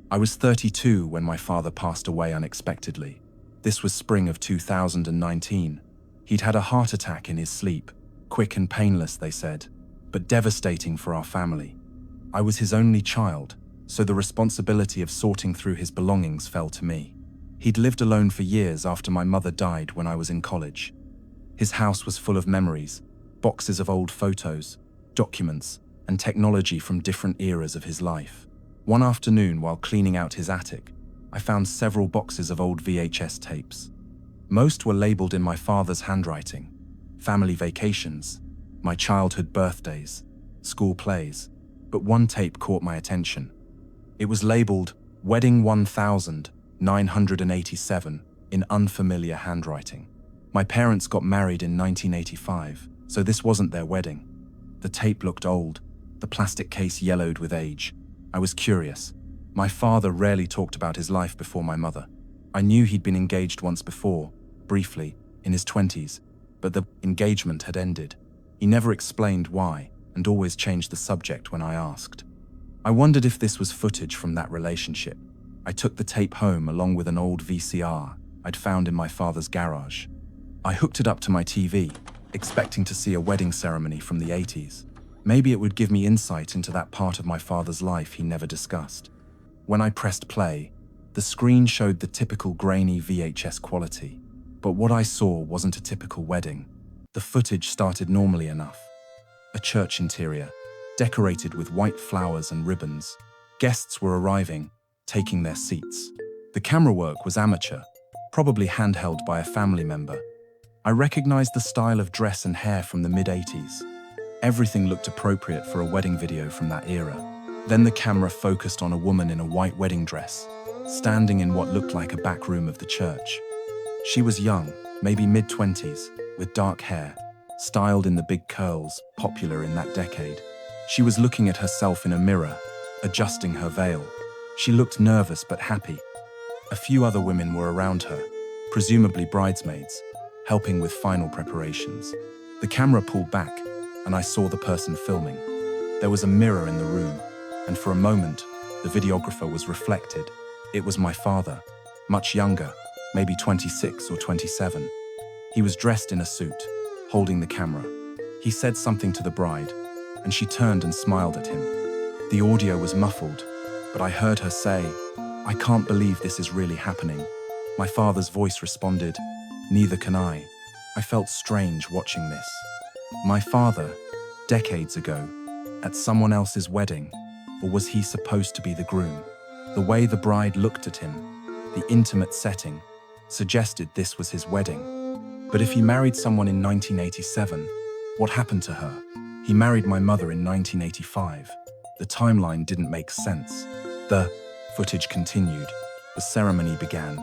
I was 32 when my father passed away unexpectedly. This was spring of 2019. He'd had a heart attack in his sleep, quick and painless, they said, but devastating for our family. I was his only child, so the responsibility of sorting through his belongings fell to me. He'd lived alone for years after my mother died when I was in college. His house was full of memories, boxes of old photos, documents, and technology from different eras of his life. One afternoon, while cleaning out his attic, I found several boxes of old VHS tapes. Most were labeled in my father's handwriting: family vacations, my childhood birthdays, school plays, but one tape caught my attention. It was labeled Wedding 1987 in unfamiliar handwriting. My parents got married in 1985, so this wasn't their wedding. The tape looked old, the plastic case yellowed with age. I was curious. My father rarely talked about his life before my mother. I knew he'd been engaged once before, briefly, in his 20s, but the engagement had ended. He never explained why, and always changed the subject when I asked. I wondered if this was footage from that relationship. I took the tape home along with an old VCR I'd found in my father's garage. I hooked it up to my TV, expecting to see a wedding ceremony from the 80s. Maybe it would give me insight into that part of my father's life he never discussed. When I pressed play, the screen showed the typical grainy VHS quality, but what I saw wasn't a typical wedding. The footage started normally enough. A church interior, decorated with white flowers and ribbons. Guests were arriving, taking their seats. The camera work was amateur, probably handheld by a family member. I recognized the style of dress and hair from the mid-80s. Everything looked appropriate for a wedding video from that era. Then the camera focused on a woman in a white wedding dress, standing in what looked like a back room of the church. She was young, maybe mid-20s, with dark hair, styled in the big curls popular in that decade. She was looking at herself in a mirror, adjusting her veil. She looked nervous but happy. A few other women were around her, presumably bridesmaids, helping with final preparations. The camera pulled back, and I saw the person filming. There was a mirror in the room, and for a moment, the videographer was reflected. It was my father, much younger, maybe 26 or 27. He was dressed in a suit, holding the camera. He said something to the bride, and she turned and smiled at him. The audio was muffled, but I heard her say, "I can't believe this is really happening." My father's voice responded, "Neither can I." I felt strange watching this. My father, decades ago, at someone else's wedding, or was he supposed to be the groom? The way the bride looked at him, the intimate setting, suggested this was his wedding. But if he married someone in 1987, what happened to her? He married my mother in 1985. The timeline didn't make sense. The footage continued. The ceremony began.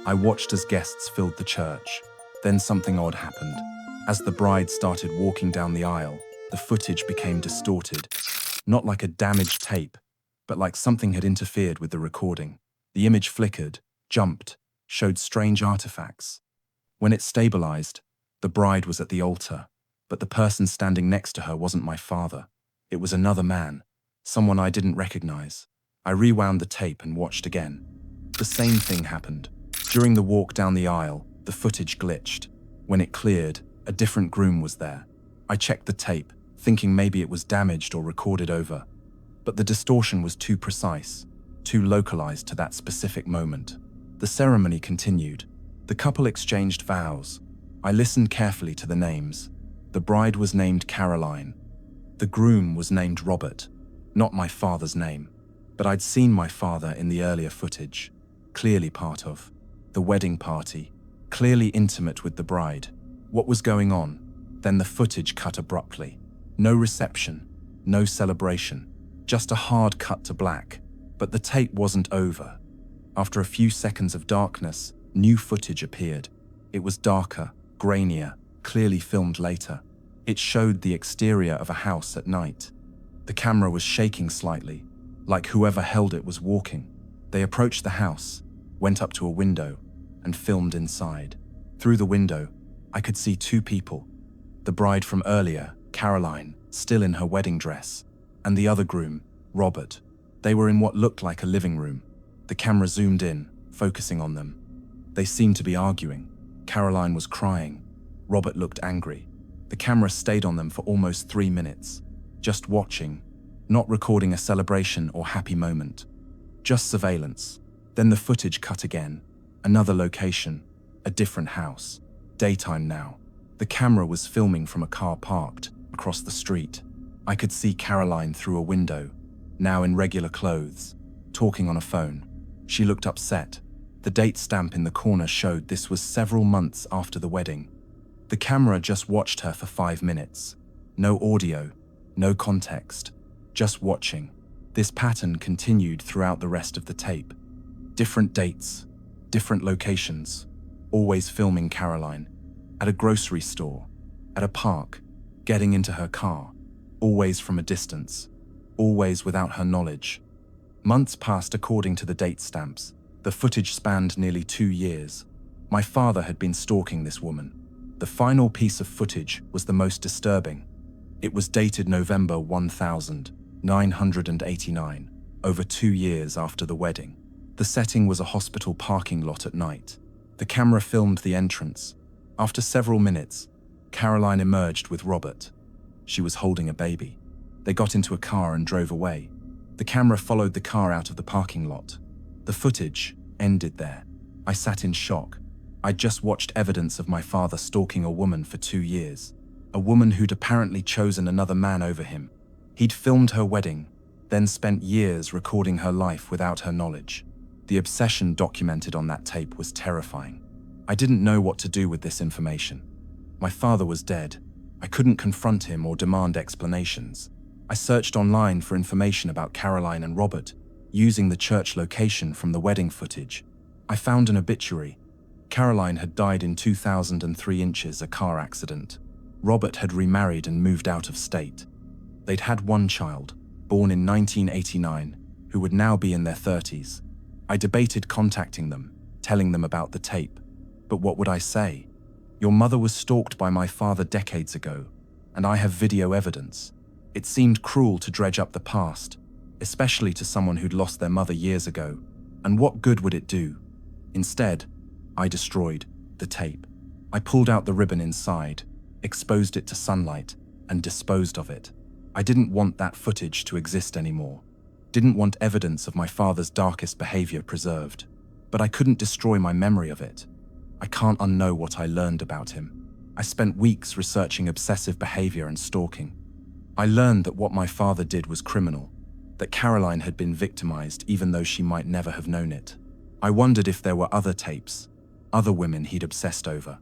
I watched as guests filled the church. Then something odd happened. As the bride started walking down the aisle, the footage became distorted. Not like a damaged tape, but like something had interfered with the recording. The image flickered, jumped, showed strange artifacts. When it stabilized, the bride was at the altar, but the person standing next to her wasn't my father. It was another man, someone I didn't recognize. I rewound the tape and watched again. The same thing happened. During the walk down the aisle, the footage glitched. When it cleared, a different groom was there. I checked the tape, thinking maybe it was damaged or recorded over. But the distortion was too precise, too localized to that specific moment. The ceremony continued. The couple exchanged vows. I listened carefully to the names. The bride was named Caroline. The groom was named Robert. Not my father's name, but I'd seen my father in the earlier footage, clearly part of the wedding party, clearly intimate with the bride. What was going on? Then the footage cut abruptly. No reception, no celebration, just a hard cut to black. But the tape wasn't over. After a few seconds of darkness, new footage appeared. It was darker, grainier, clearly filmed later. It showed the exterior of a house at night. The camera was shaking slightly, like whoever held it was walking. They approached the house, went up to a window, and filmed inside. Through the window, I could see two people. The bride from earlier, Caroline, still in her wedding dress, and the other groom, Robert. They were in what looked like a living room. The camera zoomed in, focusing on them. They seemed to be arguing. Caroline was crying. Robert looked angry. The camera stayed on them for almost 3 minutes, just watching, not recording a celebration or happy moment. Just surveillance. Then the footage cut again. Another location, a different house. Daytime now. The camera was filming from a car parked across the street. I could see Caroline through a window, now in regular clothes, talking on a phone. She looked upset. The date stamp in the corner showed this was several months after the wedding. The camera just watched her for 5 minutes. No audio, no context, just watching. This pattern continued throughout the rest of the tape. Different dates, different locations, always filming Caroline. At a grocery store, at a park, getting into her car, always from a distance, always without her knowledge. Months passed according to the date stamps. The footage spanned nearly 2 years. My father had been stalking this woman. The final piece of footage was the most disturbing. It was dated November 1989, over 2 years after the wedding. The setting was a hospital parking lot at night. The camera filmed the entrance. After several minutes, Caroline emerged with Robert. She was holding a baby. They got into a car and drove away. The camera followed the car out of the parking lot. The footage ended there. I sat in shock. I'd just watched evidence of my father stalking a woman for 2 years. A woman who'd apparently chosen another man over him. He'd filmed her wedding, then spent years recording her life without her knowledge. The obsession documented on that tape was terrifying. I didn't know what to do with this information. My father was dead. I couldn't confront him or demand explanations. I searched online for information about Caroline and Robert, using the church location from the wedding footage. I found an obituary. Caroline had died in 2003 a car accident. Robert had remarried and moved out of state. They'd had one child, born in 1989, who would now be in their 30s. I debated contacting them, telling them about the tape. But what would I say? Your mother was stalked by my father decades ago, and I have video evidence. It seemed cruel to dredge up the past, especially to someone who'd lost their mother years ago. And what good would it do? Instead, I destroyed the tape. I pulled out the ribbon inside, exposed it to sunlight, and disposed of it. I didn't want that footage to exist anymore. Didn't want evidence of my father's darkest behavior preserved. But I couldn't destroy my memory of it. I can't unknow what I learned about him. I spent weeks researching obsessive behavior and stalking. I learned that what my father did was criminal, that Caroline had been victimized even though she might never have known it. I wondered if there were other tapes, other women he'd obsessed over.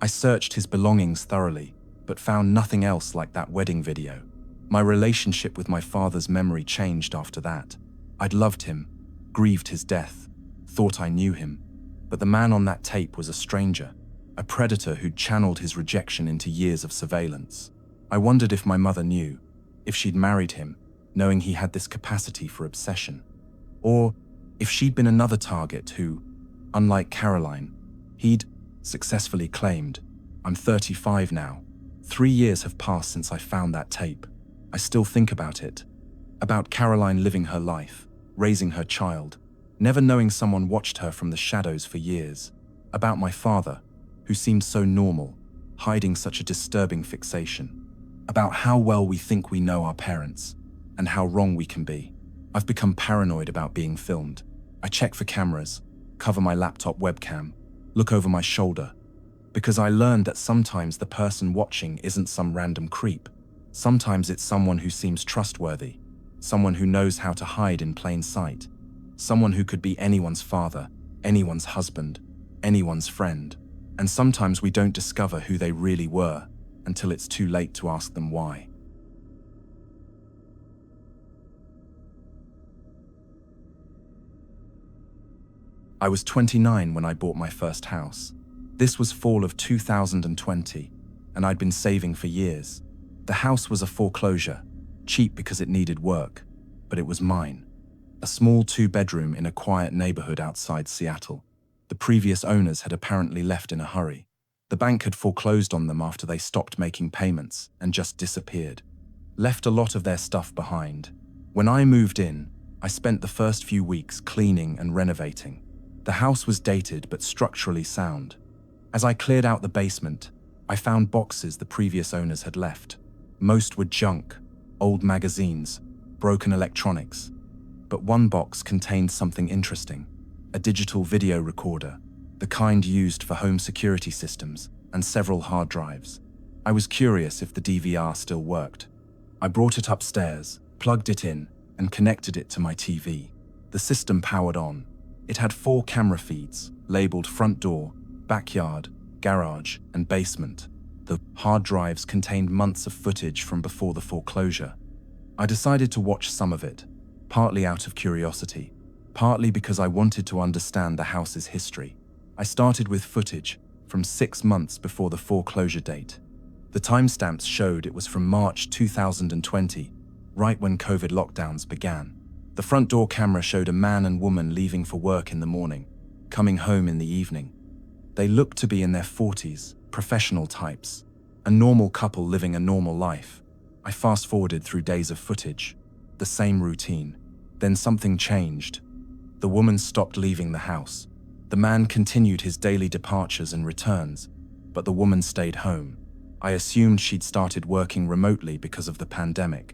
I searched his belongings thoroughly, but found nothing else like that wedding video. My relationship with my father's memory changed after that. I'd loved him, grieved his death, thought I knew him, but the man on that tape was a stranger, a predator who'd channeled his rejection into years of surveillance. I wondered if my mother knew, if she'd married him, knowing he had this capacity for obsession. Or if she'd been another target who, unlike Caroline, he'd successfully claimed. I'm 35 now. 3 years have passed since I found that tape. I still think about it. About Caroline living her life, raising her child, never knowing someone watched her from the shadows for years. About my father, who seemed so normal, hiding such a disturbing fixation. About how well we think we know our parents, and how wrong we can be. I've become paranoid about being filmed. I check for cameras, cover my laptop webcam, look over my shoulder, because I learned that sometimes the person watching isn't some random creep. Sometimes it's someone who seems trustworthy, someone who knows how to hide in plain sight, someone who could be anyone's father, anyone's husband, anyone's friend. And sometimes we don't discover who they really were until it's too late to ask them why. I was 29 when I bought my first house. This was fall of 2020, and I'd been saving for years. The house was a foreclosure, cheap because it needed work, but it was mine. A small 2-bedroom in a quiet neighborhood outside Seattle. The previous owners had apparently left in a hurry. The bank had foreclosed on them after they stopped making payments and just disappeared. Left a lot of their stuff behind. When I moved in, I spent the first few weeks cleaning and renovating. The house was dated but structurally sound. As I cleared out the basement, I found boxes the previous owners had left. Most were junk, old magazines, broken electronics. But one box contained something interesting: a digital video recorder, the kind used for home security systems, and several hard drives. I was curious if the DVR still worked. I brought it upstairs, plugged it in, and connected it to my TV. The system powered on. It had 4 camera feeds, labeled front door, backyard, garage, and basement. The hard drives contained months of footage from before the foreclosure. I decided to watch some of it, partly out of curiosity, partly because I wanted to understand the house's history. I started with footage from 6 months before the foreclosure date. The timestamps showed it was from March 2020, right when COVID lockdowns began. The front door camera showed a man and woman leaving for work in the morning, coming home in the evening. They looked to be in their 40s, professional types, a normal couple living a normal life. I fast-forwarded through days of footage, the same routine. Then something changed. The woman stopped leaving the house. The man continued his daily departures and returns, but the woman stayed home. I assumed she'd started working remotely because of the pandemic.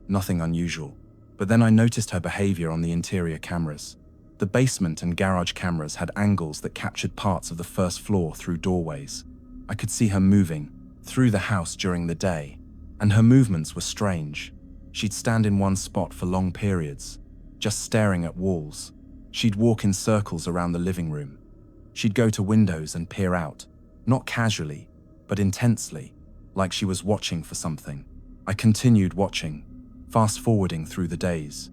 Nothing unusual. But then I noticed her behavior on the interior cameras. The basement and garage cameras had angles that captured parts of the first floor through doorways. I could see her moving through the house during the day, and her movements were strange. She'd stand in one spot for long periods, just staring at walls. She'd walk in circles around the living room. She'd go to windows and peer out, not casually, but intensely, like she was watching for something. I continued watching, fast-forwarding through the days.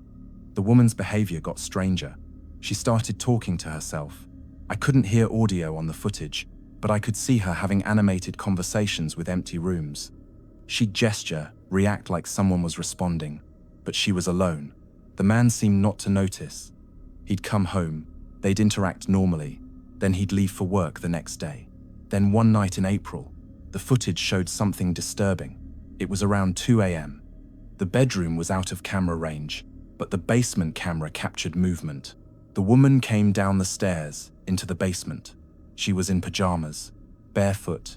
The woman's behavior got stranger. She started talking to herself. I couldn't hear audio on the footage, but I could see her having animated conversations with empty rooms. She'd gesture, react like someone was responding, but she was alone. The man seemed not to notice. He'd come home, they'd interact normally, then he'd leave for work the next day. Then one night in April, the footage showed something disturbing. It was around 2 a.m. The bedroom was out of camera range, but the basement camera captured movement. The woman came down the stairs into the basement. She was in pajamas, barefoot.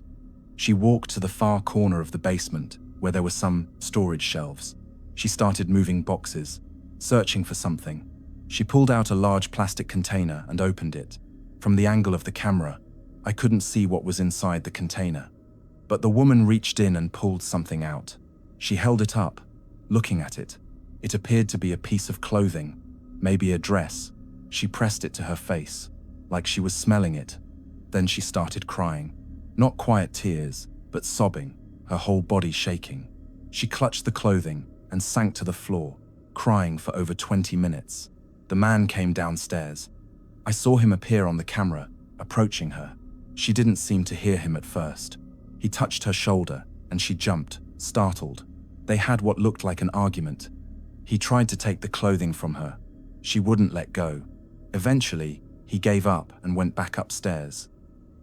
She walked to the far corner of the basement where there were some storage shelves. She started moving boxes, searching for something. She pulled out a large plastic container and opened it. From the angle of the camera, I couldn't see what was inside the container. But the woman reached in and pulled something out. She held it up, looking at it. It appeared to be a piece of clothing, maybe a dress. She pressed it to her face, like she was smelling it. Then she started crying. Not quiet tears, but sobbing, her whole body shaking. She clutched the clothing and sank to the floor, crying for over 20 minutes. The man came downstairs. I saw him appear on the camera, approaching her. She didn't seem to hear him at first. He touched her shoulder, and she jumped, startled. They had what looked like an argument. He tried to take the clothing from her. She wouldn't let go. Eventually, he gave up and went back upstairs.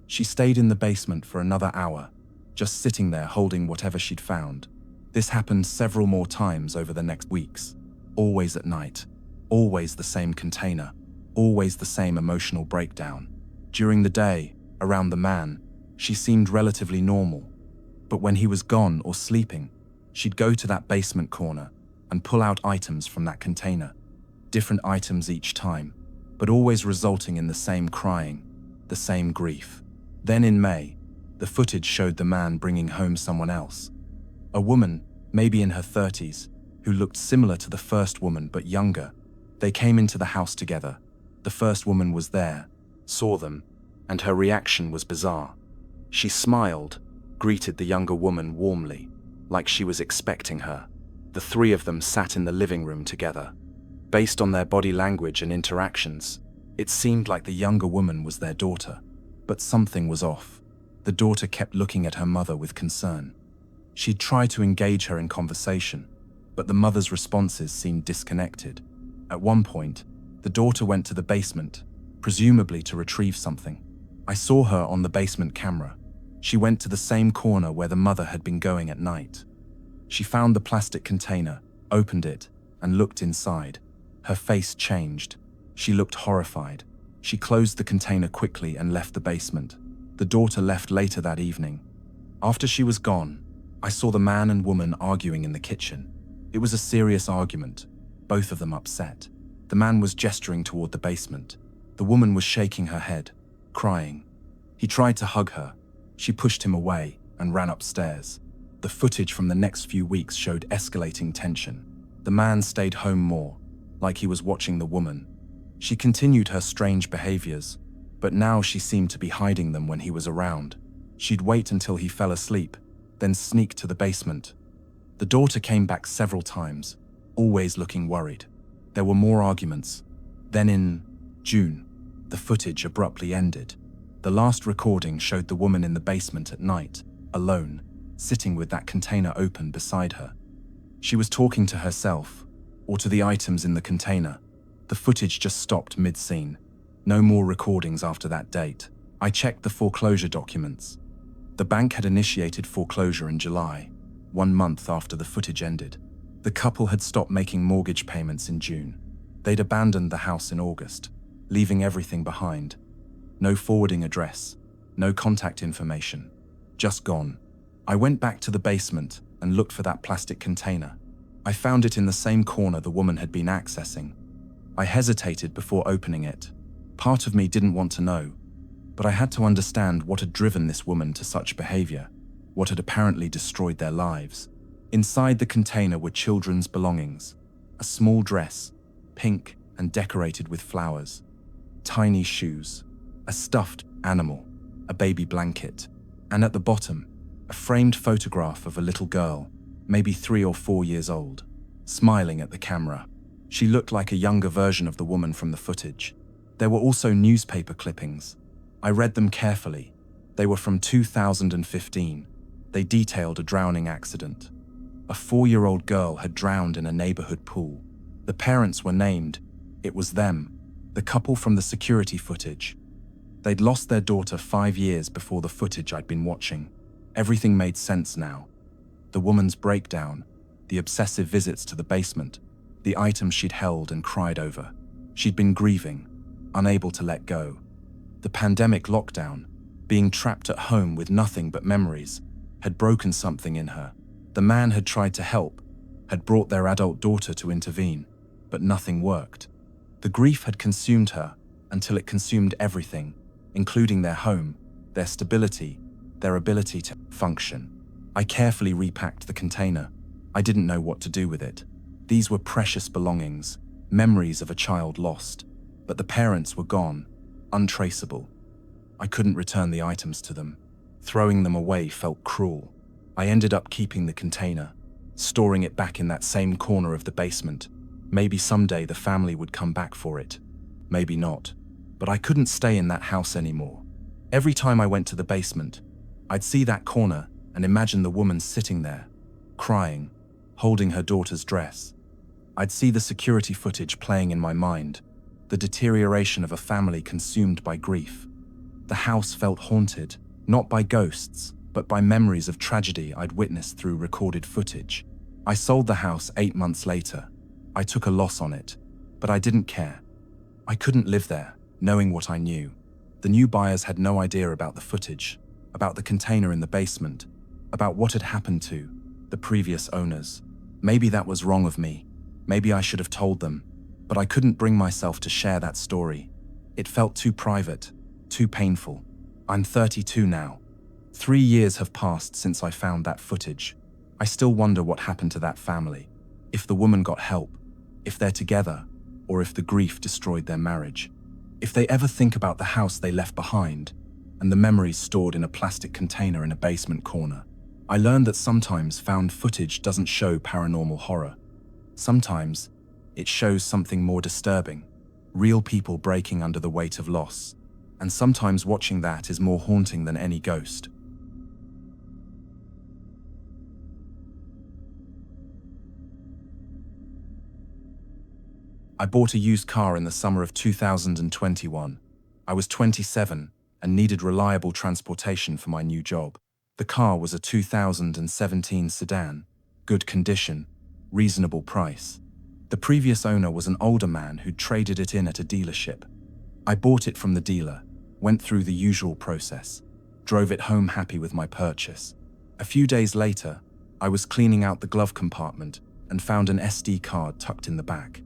She stayed in the basement for another hour, just sitting there holding whatever she'd found. This happened several more times over the next weeks. Always at night. Always the same container. Always the same emotional breakdown. During the day, around the man, she seemed relatively normal. But when he was gone or sleeping, she'd go to that basement corner and pull out items from that container. Different items each time, but always resulting in the same crying, the same grief. Then in May, the footage showed the man bringing home someone else. A woman, maybe in her 30s, who looked similar to the first woman but younger. They came into the house together. The first woman was there, saw them, and her reaction was bizarre. She smiled, greeted the younger woman warmly, like she was expecting her. The three of them sat in the living room together. Based on their body language and interactions, it seemed like the younger woman was their daughter. But something was off. The daughter kept looking at her mother with concern. She'd tried to engage her in conversation, but the mother's responses seemed disconnected. At one point, the daughter went to the basement, presumably to retrieve something. I saw her on the basement camera. She went to the same corner where the mother had been going at night. She found the plastic container, opened it, and looked inside. Her face changed. She looked horrified. She closed the container quickly and left the basement. The daughter left later that evening. After she was gone, I saw the man and woman arguing in the kitchen. It was a serious argument, both of them upset. The man was gesturing toward the basement. The woman was shaking her head, crying. He tried to hug her. She pushed him away and ran upstairs. The footage from the next few weeks showed escalating tension. The man stayed home more, like he was watching the woman. She continued her strange behaviors, but now she seemed to be hiding them when he was around. She'd wait until he fell asleep, then sneak to the basement. The daughter came back several times, always looking worried. There were more arguments. Then in June, the footage abruptly ended. The last recording showed the woman in the basement at night, alone, sitting with that container open beside her. She was talking to herself, or to the items in the container. The footage just stopped mid-scene. No more recordings after that date. I checked the foreclosure documents. The bank had initiated foreclosure in July, 1 month after the footage ended. The couple had stopped making mortgage payments in June. They'd abandoned the house in August, leaving everything behind. No forwarding address, no contact information, just gone. I went back to the basement and looked for that plastic container. I found it in the same corner the woman had been accessing. I hesitated before opening it. Part of me didn't want to know, but I had to understand what had driven this woman to such behavior, what had apparently destroyed their lives. Inside the container were children's belongings, a small dress, pink and decorated with flowers, tiny shoes, a stuffed animal, a baby blanket, and at the bottom, a framed photograph of a little girl, maybe 3 or 4 years old, smiling at the camera. She looked like a younger version of the woman from the footage. There were also newspaper clippings. I read them carefully. They were from 2015. They detailed a drowning accident. A 4-year-old girl had drowned in a neighborhood pool. The parents were named. It was them, the couple from the security footage. They'd lost their daughter 5 years before the footage I'd been watching. Everything made sense now. The woman's breakdown, the obsessive visits to the basement, the items she'd held and cried over. She'd been grieving, unable to let go. The pandemic lockdown, being trapped at home with nothing but memories, had broken something in her. The man had tried to help, had brought their adult daughter to intervene, but nothing worked. The grief had consumed her until it consumed everything, including their home, their stability, their ability to function. I carefully repacked the container. I didn't know what to do with it. These were precious belongings, memories of a child lost, but the parents were gone, untraceable. I couldn't return the items to them. Throwing them away felt cruel. I ended up keeping the container, storing it back in that same corner of the basement. Maybe someday the family would come back for it. Maybe not. But I couldn't stay in that house anymore. Every time I went to the basement, I'd see that corner and imagine the woman sitting there, crying, holding her daughter's dress. I'd see the security footage playing in my mind, the deterioration of a family consumed by grief. The house felt haunted, not by ghosts, but by memories of tragedy I'd witnessed through recorded footage. I sold the house 8 months later. I took a loss on it, but I didn't care. I couldn't live there, knowing what I knew. The new buyers had no idea about the footage, about the container in the basement, about what had happened to the previous owners. Maybe that was wrong of me. Maybe I should have told them, but I couldn't bring myself to share that story. It felt too private, too painful. I'm 32 now. 3 years have passed since I found that footage. I still wonder what happened to that family. If the woman got help, if they're together, or if the grief destroyed their marriage. If they ever think about the house they left behind, and the memories stored in a plastic container in a basement corner. I learned that sometimes found footage doesn't show paranormal horror. Sometimes it shows something more disturbing, real people breaking under the weight of loss. And sometimes watching that is more haunting than any ghost. I bought a used car in the summer of 2021. I was 27 and needed reliable transportation for my new job. The car was a 2017 sedan, good condition, reasonable price. The previous owner was an older man who'd traded it in at a dealership. I bought it from the dealer, went through the usual process, drove it home happy with my purchase. A few days later, I was cleaning out the glove compartment and found an SD card tucked in the back.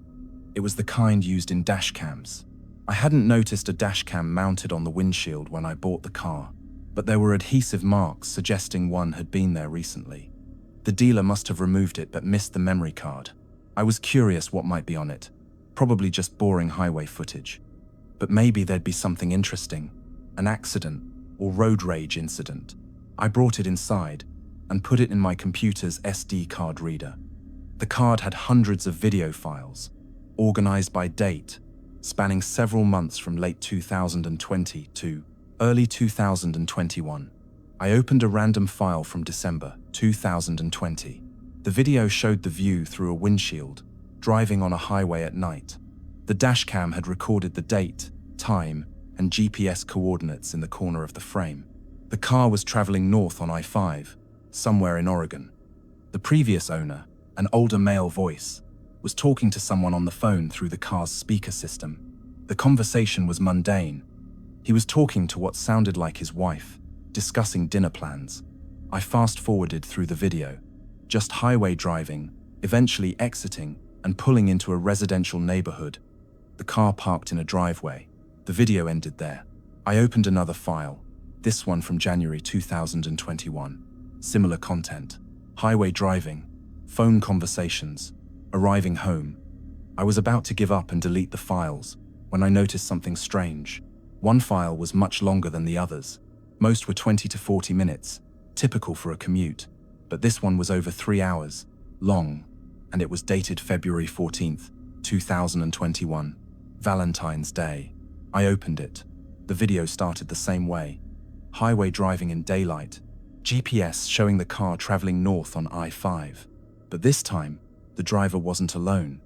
It was the kind used in dash cams. I hadn't noticed a dash cam mounted on the windshield when I bought the car, but there were adhesive marks suggesting one had been there recently. The dealer must have removed it but missed the memory card. I was curious what might be on it, probably just boring highway footage. But maybe there'd be something interesting, an accident or road rage incident. I brought it inside and put it in my computer's SD card reader. The card had hundreds of video files, organized by date, spanning several months from late 2020 to early 2021. I opened a random file from December 2020. The video showed the view through a windshield, driving on a highway at night. The dashcam had recorded the date, time, and GPS coordinates in the corner of the frame. The car was traveling north on I-5, somewhere in Oregon. The previous owner, an older male voice, was talking to someone on the phone through the car's speaker system. The conversation was mundane. He was talking to what sounded like his wife, discussing dinner plans. I fast-forwarded through the video, just highway driving, eventually exiting and pulling into a residential neighborhood. The car parked in a driveway. The video ended there. I opened another file, this one from January 2021. Similar content, highway driving, phone conversations, arriving home. I was about to give up and delete the files when I noticed something strange. One file was much longer than the others. Most were 20 to 40 minutes, typical for a commute. But this one was over 3 hours long, and it was dated February 14th, 2021, Valentine's Day. I opened it. The video started the same way. Highway driving in daylight, GPS showing the car traveling north on I-5. But this time, the driver wasn't alone.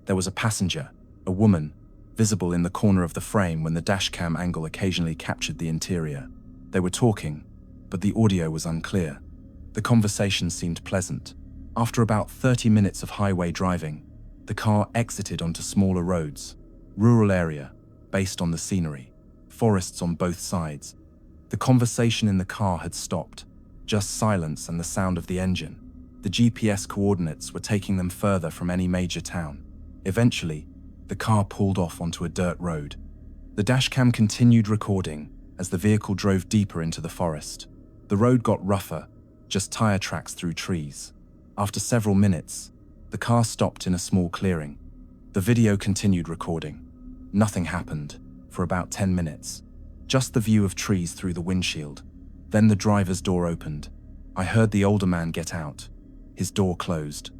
There was a passenger, a woman, visible in the corner of the frame when the dashcam angle occasionally captured the interior. They were talking, but the audio was unclear. The conversation seemed pleasant. After about 30 minutes of highway driving, the car exited onto smaller roads, rural area, based on the scenery, forests on both sides. The conversation in the car had stopped, just silence and the sound of the engine. The GPS coordinates were taking them further from any major town. Eventually, the car pulled off onto a dirt road. The dashcam continued recording as the vehicle drove deeper into the forest. The road got rougher, just tire tracks through trees. After several minutes, the car stopped in a small clearing. The video continued recording. Nothing happened for about 10 minutes. Just the view of trees through the windshield. Then the driver's door opened. I heard the older man get out. His door closed.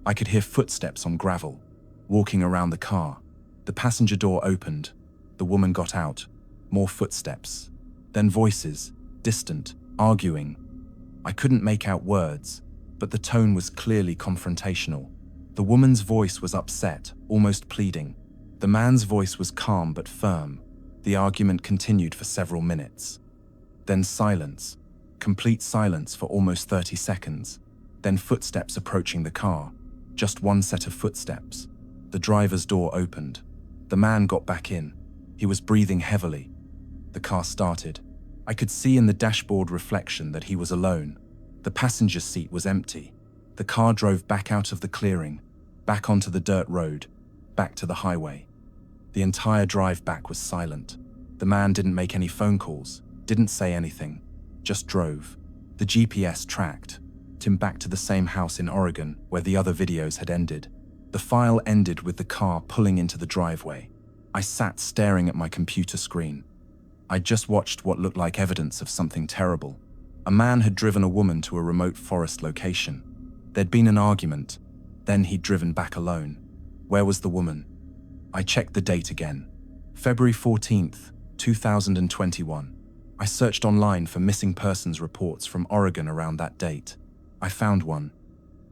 I could hear footsteps on gravel, walking around the car. The passenger door opened. The woman got out. More footsteps. Then voices, distant, arguing. I couldn't make out words, but the tone was clearly confrontational. The woman's voice was upset, almost pleading. The man's voice was calm but firm. The argument continued for several minutes. Then silence. Complete silence for almost 30 seconds. Then footsteps approaching the car. Just one set of footsteps. The driver's door opened. The man got back in. He was breathing heavily. The car started. I could see in the dashboard reflection that he was alone. The passenger seat was empty. The car drove back out of the clearing, back onto the dirt road, back to the highway. The entire drive back was silent. The man didn't make any phone calls, didn't say anything, just drove. The GPS tracked him back to the same house in Oregon where the other videos had ended. The file ended with the car pulling into the driveway. I sat staring at my computer screen. I'd just watched what looked like evidence of something terrible. A man had driven a woman to a remote forest location. There'd been an argument. Then he'd driven back alone. Where was the woman? I checked the date again. February 14th, 2021. I searched online for missing persons reports from Oregon around that date. I found one.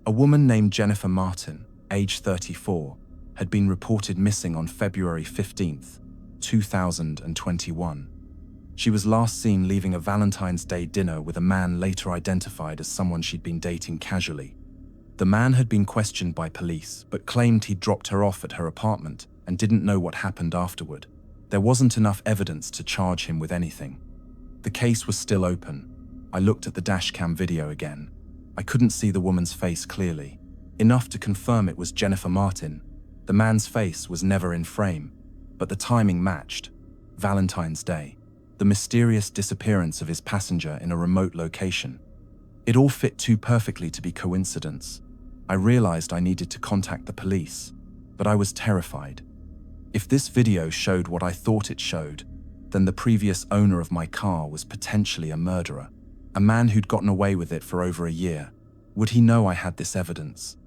A woman named Jennifer Martin, age 34, had been reported missing on February 15th, 2021. She was last seen leaving a Valentine's Day dinner with a man later identified as someone she'd been dating casually. The man had been questioned by police, but claimed he'd dropped her off at her apartment and didn't know what happened afterward. There wasn't enough evidence to charge him with anything. The case was still open. I looked at the dashcam video again. I couldn't see the woman's face clearly, enough to confirm it was Jennifer Martin. The man's face was never in frame, but the timing matched. Valentine's Day. The mysterious disappearance of his passenger in a remote location. It all fit too perfectly to be coincidence. I realized I needed to contact the police, but I was terrified. If this video showed what I thought it showed, then the previous owner of my car was potentially a murderer, a man who'd gotten away with it for over a year. Would he know I had this evidence?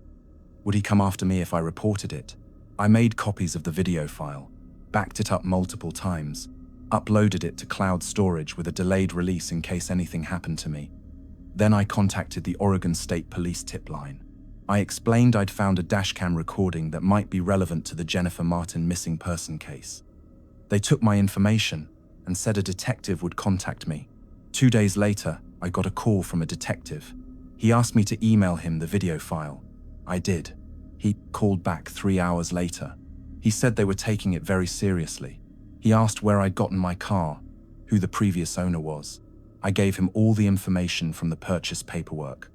Would he come after me if I reported it? I made copies of the video file, backed it up multiple times, uploaded it to cloud storage with a delayed release in case anything happened to me. Then I contacted the Oregon State Police tip line. I explained I'd found a dashcam recording that might be relevant to the Jennifer Martin missing person case. They took my information and said a detective would contact me. 2 days later, I got a call from a detective. He asked me to email him the video file. I did. He called back 3 hours later. He said they were taking it very seriously. He asked where I'd gotten my car, who the previous owner was. I gave him all the information from the purchase paperwork.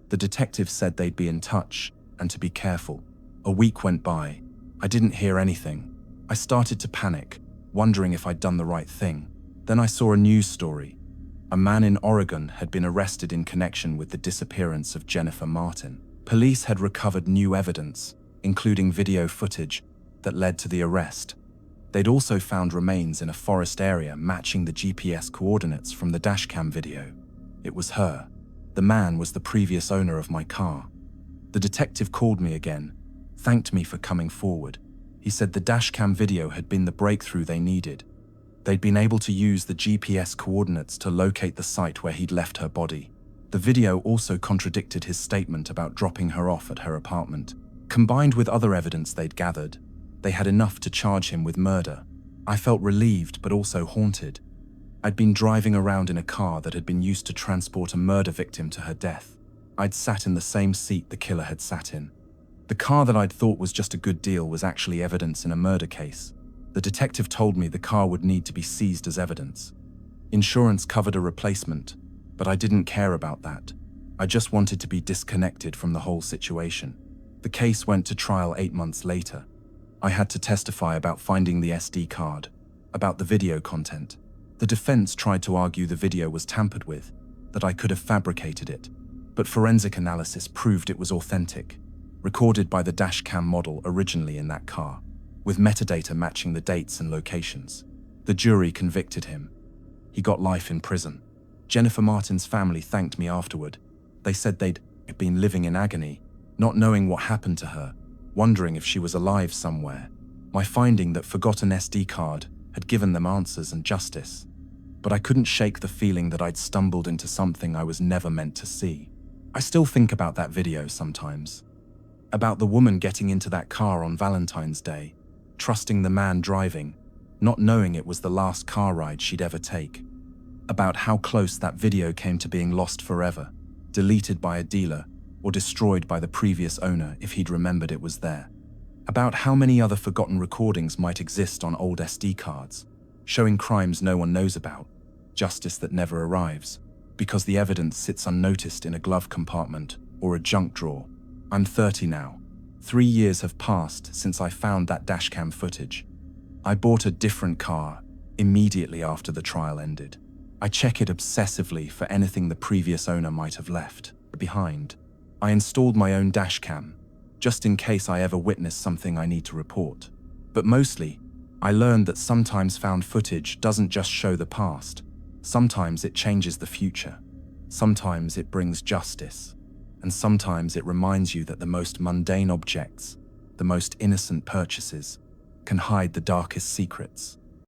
The detective said they'd be in touch and to be careful. A week went by. I didn't hear anything. I started to panic, wondering if I'd done the right thing. Then I saw a news story. A man in Oregon had been arrested in connection with the disappearance of Jennifer Martin. Police had recovered new evidence, including video footage, that led to the arrest. They'd also found remains in a forest area matching the GPS coordinates from the dashcam video. It was her. The man was the previous owner of my car. The detective called me again, thanked me for coming forward. He said the dashcam video had been the breakthrough they needed. They'd been able to use the GPS coordinates to locate the site where he'd left her body. The video also contradicted his statement about dropping her off at her apartment. Combined with other evidence they'd gathered, they had enough to charge him with murder. I felt relieved but also haunted. I'd been driving around in a car that had been used to transport a murder victim to her death. I'd sat in the same seat the killer had sat in. The car that I'd thought was just a good deal was actually evidence in a murder case. The detective told me the car would need to be seized as evidence. Insurance covered a replacement, but I didn't care about that. I just wanted to be disconnected from the whole situation. The case went to trial 8 months later. I had to testify about finding the SD card, about the video content. The defense tried to argue the video was tampered with, that I could have fabricated it, but forensic analysis proved it was authentic, recorded by the dashcam model originally in that car, with metadata matching the dates and locations. The jury convicted him. He got life in prison. Jennifer Martin's family thanked me afterward. They said they'd been living in agony, not knowing what happened to her, wondering if she was alive somewhere. My finding that forgotten SD card had given them answers and justice. But I couldn't shake the feeling that I'd stumbled into something I was never meant to see. I still think about that video sometimes. About the woman getting into that car on Valentine's Day, trusting the man driving, not knowing it was the last car ride she'd ever take. About how close that video came to being lost forever, deleted by a dealer, or destroyed by the previous owner if he'd remembered it was there. About how many other forgotten recordings might exist on old SD cards, showing crimes no one knows about, justice that never arrives, because the evidence sits unnoticed in a glove compartment or a junk drawer. I'm 30 now. 3 years have passed since I found that dashcam footage. I bought a different car immediately after the trial ended. I check it obsessively for anything the previous owner might have left behind. I installed my own dashcam, just in case I ever witness something I need to report. But mostly, I learned that sometimes found footage doesn't just show the past. Sometimes it changes the future. Sometimes it brings justice. And sometimes it reminds you that the most mundane objects, the most innocent purchases, can hide the darkest secrets.